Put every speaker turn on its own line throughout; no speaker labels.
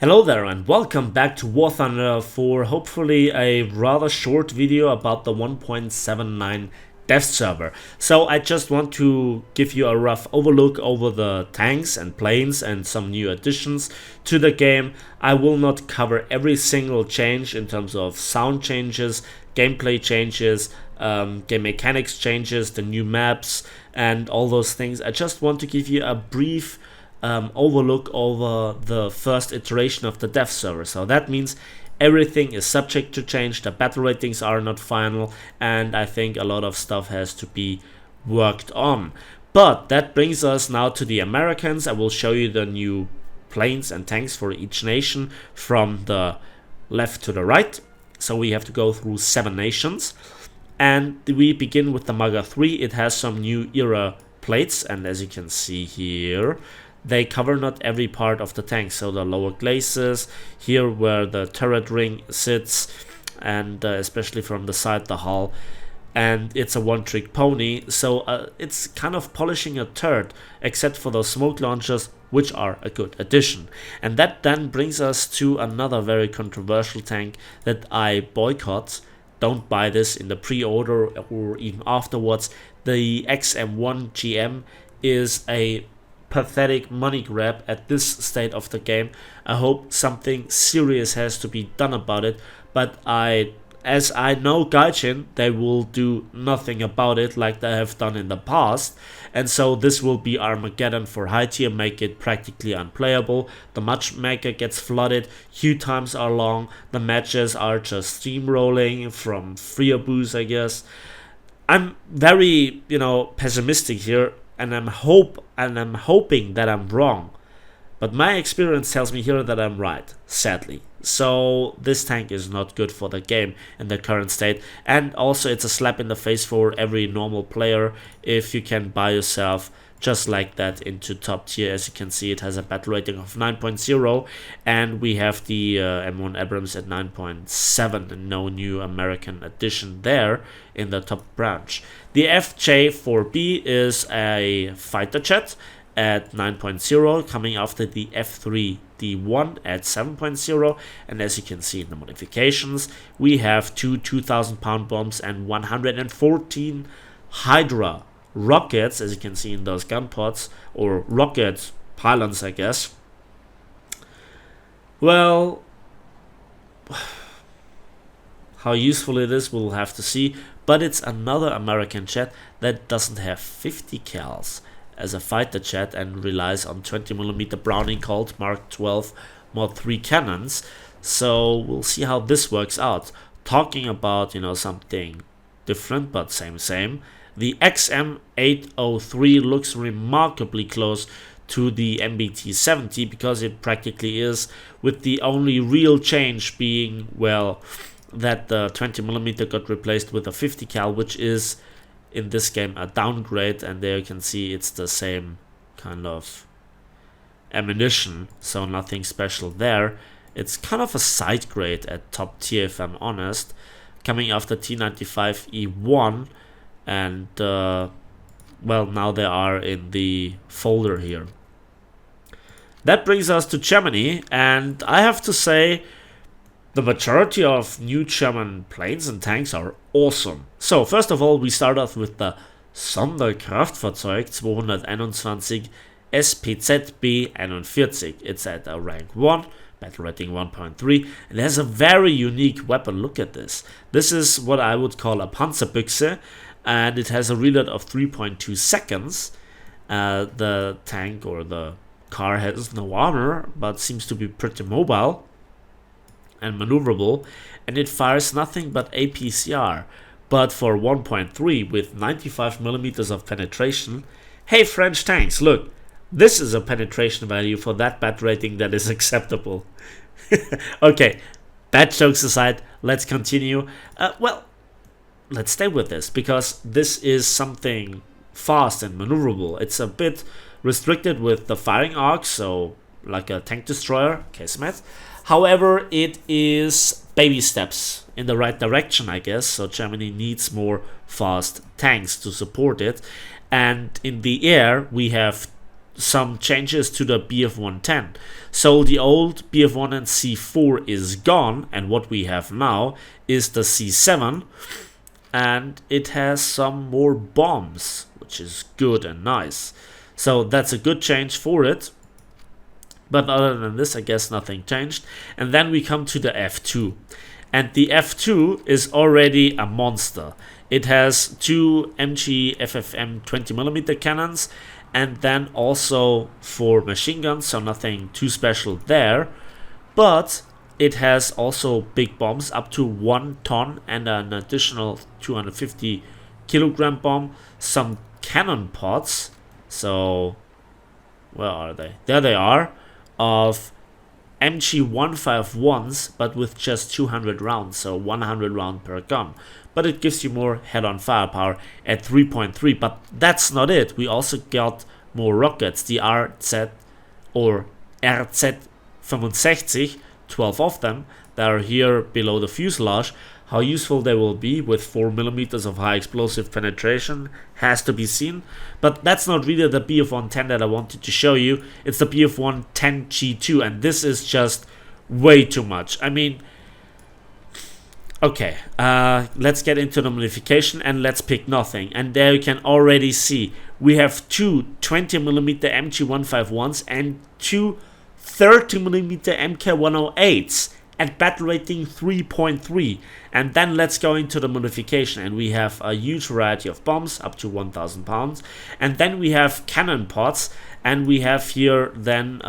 Hello there and welcome back to War Thunder for hopefully a rather short video about the 1.79 dev server. So I just want to give you a rough overlook over the tanks and planes and some new additions to the game. I will not cover every single change in terms of sound changes, gameplay changes, game mechanics changes, the new maps and all those things. I just want to give you a brief overlook over the first iteration of the dev server. So that means everything is subject to change, the battle ratings are not final, and I think a lot of stuff has to be worked on. But that brings us now to the Americans. I will show you the new planes and tanks for each nation from the left to the right. So we have to go through 7 nations. And we begin with the Maga 3. It has some new era plates, and as you can see here, they cover not every part of the tank, so the lower glacis, here where the turret ring sits, and especially from the side the hull, and it's a one-trick pony, so it's kind of polishing a turd, except for those smoke launchers, which are a good addition. And that then brings us to another very controversial tank that I boycott. Don't buy this in the pre-order or even afterwards. The XM1 GM is a pathetic money grab at this state of the game. I hope something serious has to be done about it, but as I know Gaijin, they will do nothing about it like they have done in the past, and so this will be Armageddon for high tier, make it practically unplayable. The matchmaker gets flooded, queue times are long, the matches are just steamrolling from free abuse, I guess. I'm very, pessimistic here, and I'm hoping that I'm wrong, but my experience tells me here that I'm right, sadly. So this tank is not good for the game in the current state, and also it's a slap in the face for every normal player if you can buy yourself just like that into top tier. As you can see, it has a battle rating of 9.0, and we have the M1 Abrams at 9.7, and no new American addition there in the top branch. The FJ4B is a fighter jet at 9.0, coming after the F3D1 at 7.0, and as you can see in the modifications, we have 2 2,000 pound bombs and 114 Hydra rockets, as you can see in those gun pods, or rocket pylons, I guess. Well, how useful it is, we'll have to see, but it's another American jet that doesn't have 50 cals as a fighter jet and relies on 20mm Browning Colt Mark 12 Mod 3 cannons, so we'll see how this works out. Talking about, something different but same, the XM803 looks remarkably close to the MBT-70 because it practically is, with the only real change being, well, that the 20mm got replaced with a 50 cal, which is in this game a downgrade, and there you can see it's the same kind of ammunition, so nothing special there. It's kind of a side grade at top tier, if I'm honest, coming after T95E1, and well, now they are in the folder here. That brings us to Germany, and I have to say the majority of new German planes and tanks are awesome. So first of all, we start off with the Sonderkraftfahrzeug 221 SPZB41. It's at a rank 1, battle rating 1.3, and it has a very unique weapon. Look at this. This is what I would call a Panzerbüchse, and it has a reload of 3.2 seconds. The tank or the car has no armor, but seems to be pretty mobile and maneuverable, and it fires nothing but APCR. But for 1.3 with 95mm of penetration, hey French tanks, look, this is a penetration value for that bat rating that is acceptable. Okay, bad jokes aside, let's continue. Well, let's stay with this, because this is something fast and maneuverable. It's a bit restricted with the firing arc, so like a tank destroyer, Kismet. However, it is baby steps in the right direction, I guess, so Germany needs more fast tanks to support it. And in the air, we have some changes to the BF110. So the old BF1 and C4 is gone, and what we have now is the C7, and it has some more bombs, which is good and nice. So that's a good change for it. But other than this, I guess nothing changed. And then we come to the F2. And the F2 is already a monster. It has two MG FFM 20mm cannons, and then also 4 machine guns, so nothing too special there. But it has also big bombs, up to 1 ton and an additional 250 kilogram bomb, some cannon pods. So, where are they? There they are, of MG 151s, but with just 200 rounds, so 100 round per gun. But it gives you more head-on firepower at 3.3. But that's not it. We also got more rockets, the RZ or RZ65, 12 of them that are here below the fuselage. How useful they will be with 4mm of high explosive penetration has to be seen. But that's not really the BF110 that I wanted to show you. It's the BF110 G2, and this is just way too much. I mean, okay, let's get into the modification and let's pick nothing. And there you can already see we have two 20mm MG151s and two 30mm MK108s at battle rating 3.3. And then let's go into the modification, and we have a huge variety of bombs up to 1000 pounds, and then we have cannon pods, and we have here then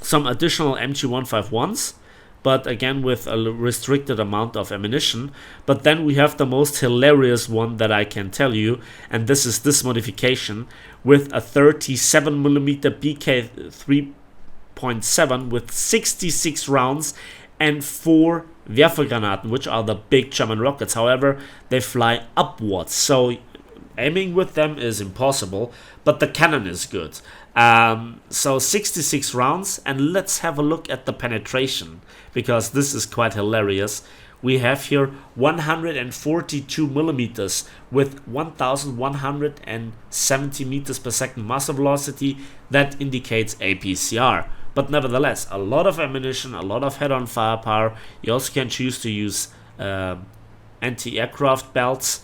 some additional MG151s, but again with a restricted amount of ammunition. But then we have the most hilarious one that I can tell you, and this is this modification with a 37mm BK 3.7 with 66 rounds and 4 Werfergranaten, which are the big German rockets. However, they fly upwards, so aiming with them is impossible, but the cannon is good. So 66 rounds, and let's have a look at the penetration, because this is quite hilarious. We have here 142 millimeters with 1170 meters per second master velocity. That indicates APCR. But nevertheless, a lot of ammunition, a lot of head-on firepower. You also can choose to use anti-aircraft belts,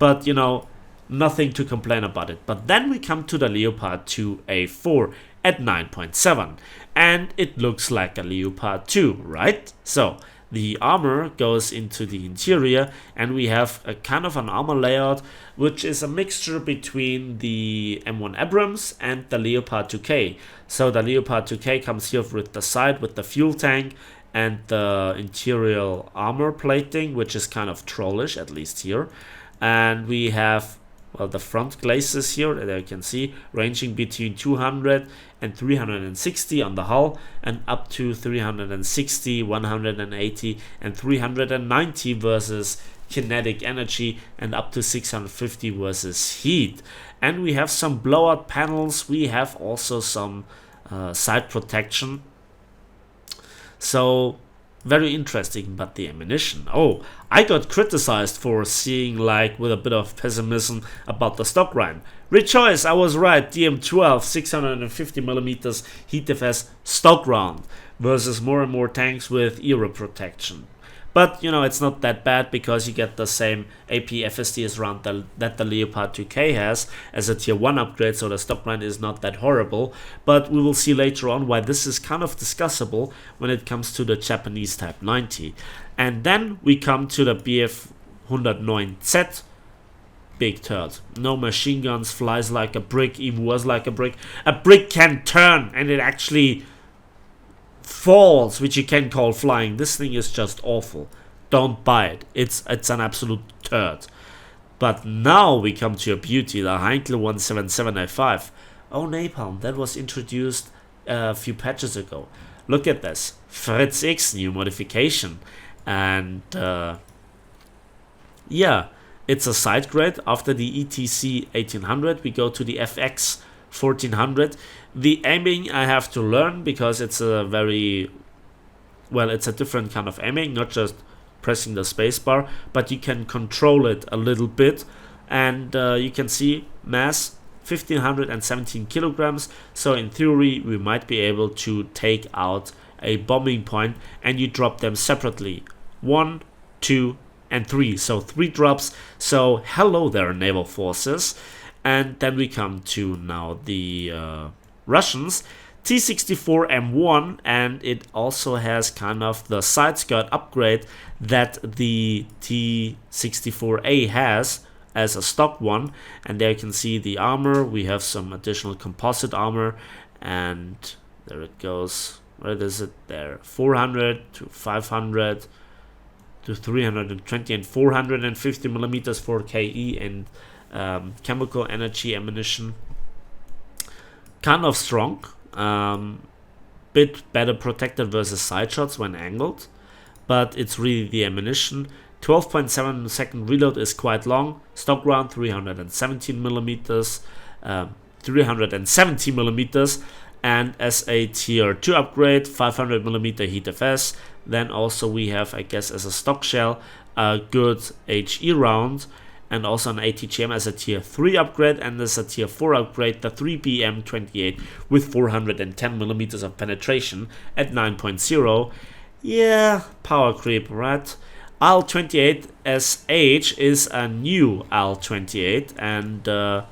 but you know, nothing to complain about it. But then we come to the Leopard 2A4 at 9.7, and it looks like a Leopard 2, right? So the armor goes into the interior, and we have a kind of an armor layout which is a mixture between the M1 Abrams and the Leopard 2K. So the Leopard 2K comes here with the side with the fuel tank and the interior armor plating, which is kind of trollish, at least here. And we have, well, the front glazes here that you can see ranging between 200 and 360 on the hull, and up to 360, 180 and 390 versus kinetic energy, and up to 650 versus heat. And we have some blowout panels. We have also some side protection. So very interesting. But the ammunition, oh, I got criticized for seeing like with a bit of pessimism about the stock round. Rejoice, I was right. DM12 650mm HEATFS stock round versus more and more tanks with era protection. But you know, it's not that bad, because you get the same AP FSDS round that the Leopard 2K has as a tier 1 upgrade, so the stock round is not that horrible. But we will see later on why this is kind of discussable when it comes to the Japanese Type 90. And then we come to the BF 109Z. Big turd. No machine guns, flies like a brick, even was like a brick. A brick can turn, and it actually falls, which you can call flying. This thing is just awful. Don't buy it. It's an absolute turd. But now we come to a beauty, the Heinkel 177A5. Oh, Napalm, that was introduced a few patches ago. Look at this. Fritz X new modification. And yeah, it's a side grade. After the ETC 1800, we go to the FX 1400. The aiming I have to learn, because it's a very, well, it's a different kind of aiming, not just pressing the spacebar, but you can control it a little bit. And you can see mass 1517 kilograms. So in theory, we might be able to take out a bombing point, and you drop them separately. 1, 2, and 3. So 3 drops. So hello there, naval forces. And then we come to now the Russians. T-64M1, and it also has kind of the side skirt upgrade that the T-64A has as a stock one. And there you can see the armor. We have some additional composite armor, and there it goes. Where is it? There, 400 to 500 to 320 and 450 millimeters for KE and chemical energy ammunition. Kind of strong. Bit better protected versus side shots when angled, but it's really the ammunition. 12.7 second reload is quite long. Stock round 317 millimeters, 370 millimeters, and as a tier 2 upgrade, 500 millimeter heat FS. Then also we have, I guess, as a stock shell, a good HE round, and also an ATGM as a tier 3 upgrade, and as a tier 4 upgrade, the 3BM28 with 410 millimeters of penetration at 9.0. Yeah, power creep, right? AL-28SH is a new AL-28, and I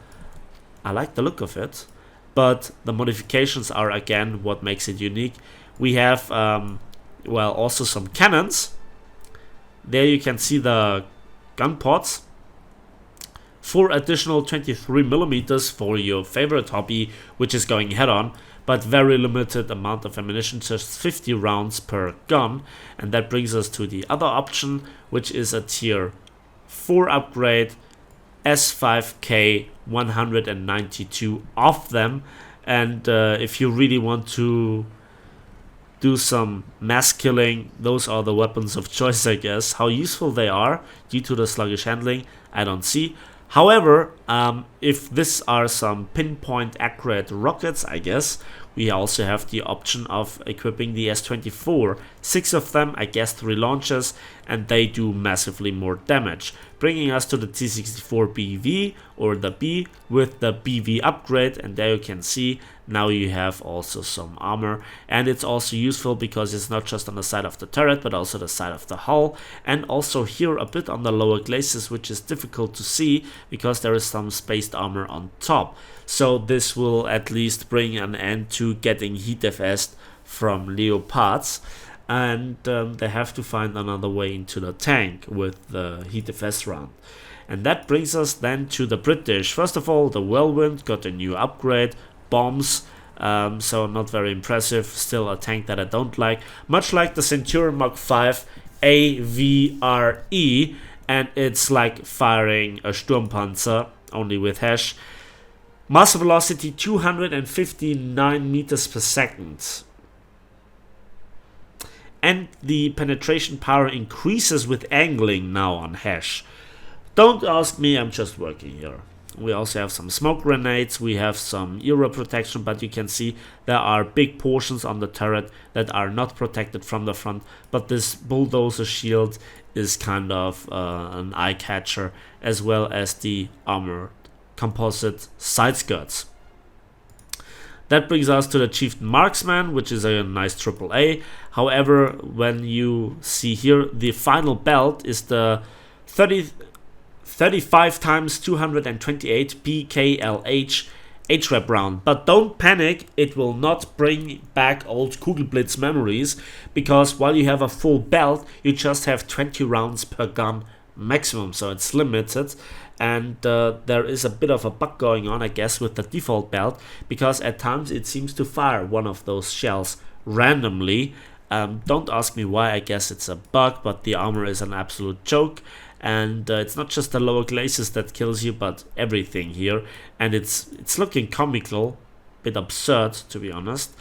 like the look of it, but the modifications are again what makes it unique. We have, well, also some cannons. There you can see the gun pods. 4 additional 23 millimeters for your favorite hobby, which is going head on, but very limited amount of ammunition, just 50 rounds per gun. And that brings us to the other option, which is a tier 4 upgrade, S5K, 192 of them. And if you really want to do some mass killing, those are the weapons of choice, I guess. How useful they are due to the sluggish handling, I don't see. However, if this are some pinpoint accurate rockets, I guess, we also have the option of equipping the S-24. 6 of them, I guess 3 launchers, and they do massively more damage. Bringing us to the T-64BV, or the B, with the BV upgrade, and there you can see now you have also some armor, and it's also useful because it's not just on the side of the turret but also the side of the hull, and also here a bit on the lower glacis, which is difficult to see because there is some spaced armor on top. So this will at least bring an end to getting heat FS'd from Leopards, and they have to find another way into the tank with the heat FS round. And that brings us then to the British. First of all, the Whirlwind got a new upgrade, bombs, so not very impressive, still a tank that I don't like, much like the Centurion Mark V AVRE, and it's like firing a Sturmpanzer, only with hash. Mass velocity 259 meters per second. And the penetration power increases with angling now on hash. Don't ask me, I'm just working here. We also have some smoke grenades, we have some Euro protection, but you can see there are big portions on the turret that are not protected from the front, but this bulldozer shield is kind of an eye catcher, as well as the armored composite side skirts. That brings us to the Chieftain Marksman, which is a nice AAA. However, when you see here, the final belt is the 35 times 228 PKLH HREP round. But don't panic, it will not bring back old Kugelblitz memories, because while you have a full belt, you just have 20 rounds per gun maximum, so it's limited. And there is a bit of a bug going on, I guess, with the default belt, because at times it seems to fire one of those shells randomly. Don't ask me why, I guess it's a bug, but the armor is an absolute joke. And it's not just the lower glacis that kills you, but everything here. And it's looking comical, bit absurd to be honest.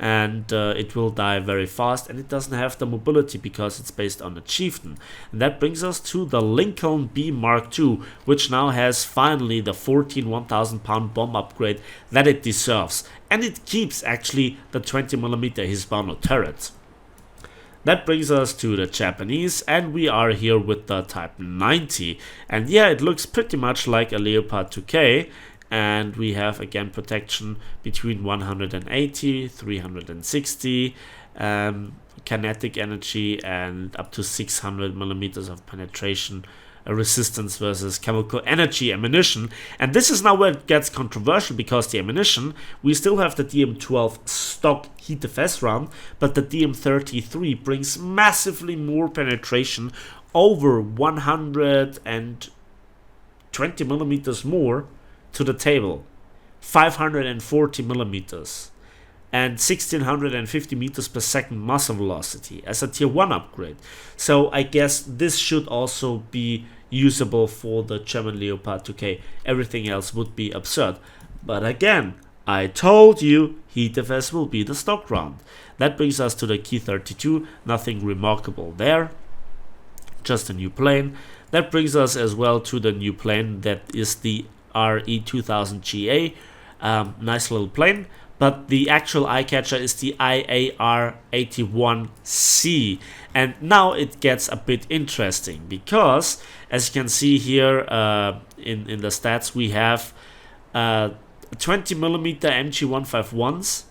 And it will die very fast, and it doesn't have the mobility because it's based on a Chieftain. And that brings us to the Lincoln B Mark II, which now has finally the 14 1000 pound bomb upgrade that it deserves. And it keeps actually the 20mm Hispano turret. That brings us to the Japanese, and we are here with the Type 90. And yeah, it looks pretty much like a Leopard 2K. and we have again protection between 180, 360, kinetic energy, and up to 600 millimeters of penetration resistance versus chemical energy ammunition. And this is now where it gets controversial, because the ammunition, we still have the DM12 stock HEATFS round, but the DM33 brings massively more penetration, over 120 millimeters more to the table, 540 millimeters, and 1650 meters per second muzzle velocity as a tier 1 upgrade. So I guess this should also be usable for the German Leopard 2K. Everything else would be absurd. But again, I told you HEATFS will be the stock round. That brings us to the Key 32. Nothing remarkable there, just a new plane. That brings us as well to the new plane, that is the RE2000 GA. Nice little plane, but the actual eye catcher is the IAR81C. And now it gets a bit interesting, because as you can see here in the stats, we have 20mm MG151s,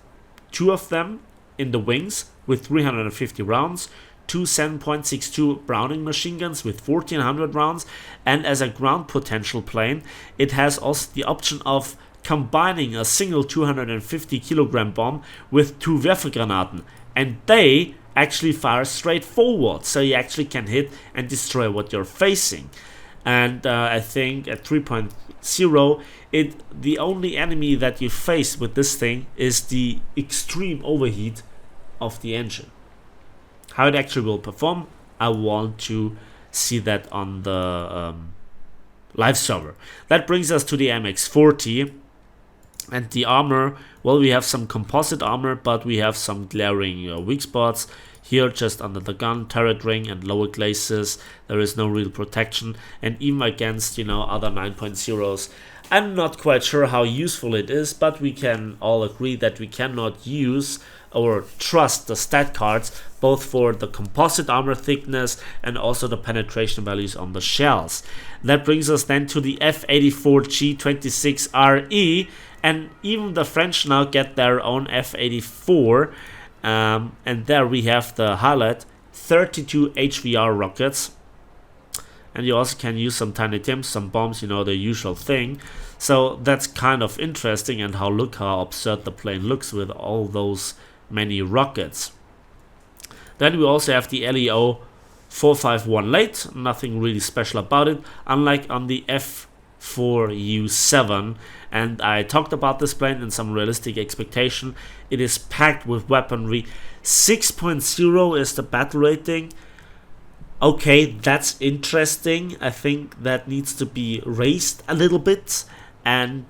2 of them in the wings with 350 rounds, 2 7.62 Browning machine guns with 1400 rounds, and as a ground potential plane, it has also the option of combining a single 250 kilogram bomb with 2 Werfergranaten, and they actually fire straight forward, so you actually can hit and destroy what you're facing. And I think at 3.0, the only enemy that you face with this thing is the extreme overheat of the engine. How it actually will perform, I want to see that on the live server. That brings us to the MX40. And the armor, well, we have some composite armor, but we have some glaring weak spots. Here, just under the gun, turret ring and lower glacis, there is no real protection. And even against, other 9.0s, I'm not quite sure how useful it is, but we can all agree that we cannot use or trust the stat cards, both for the composite armor thickness and also the penetration values on the shells. That brings us then to the F84 G26RE, and even the French now get their own F84, and there we have the highlight, 32 HVR rockets, and you also can use some tiny tims, some bombs, the usual thing. So that's kind of interesting, and look how absurd the plane looks with all those many rockets. Then we also have the LEO 451 late, nothing really special about it, unlike on the F4U7. And I talked about this plane in some realistic expectation. It is packed with weaponry. 6.0 is the battle rating. Okay, that's interesting. I think that needs to be raised a little bit. And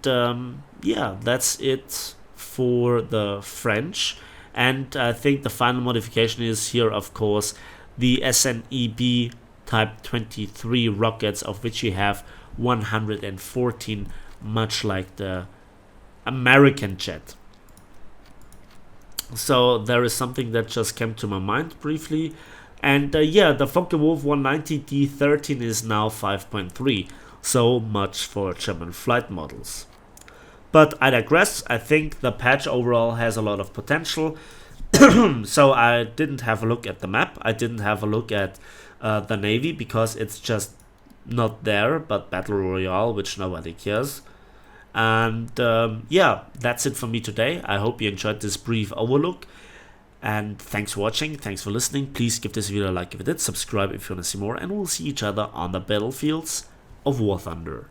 yeah, that's it for the French. And I think the final modification is here, of course, the SNEB Type 23 rockets, of which you have 114, much like the American jet. So there is something that just came to my mind briefly. And yeah, the Focke-Wulf 190 D13 is now 5.3. So much for German flight models. But I digress. I think the patch overall has a lot of potential. So I didn't have a look at the map. I didn't have a look at the Navy, because it's just not there, but Battle Royale, which nobody cares. And yeah, that's it for me today. I hope you enjoyed this brief overlook. And thanks for watching. Thanks for listening. Please give this video a like if it did. Subscribe if you want to see more. And we'll see each other on the battlefields of War Thunder.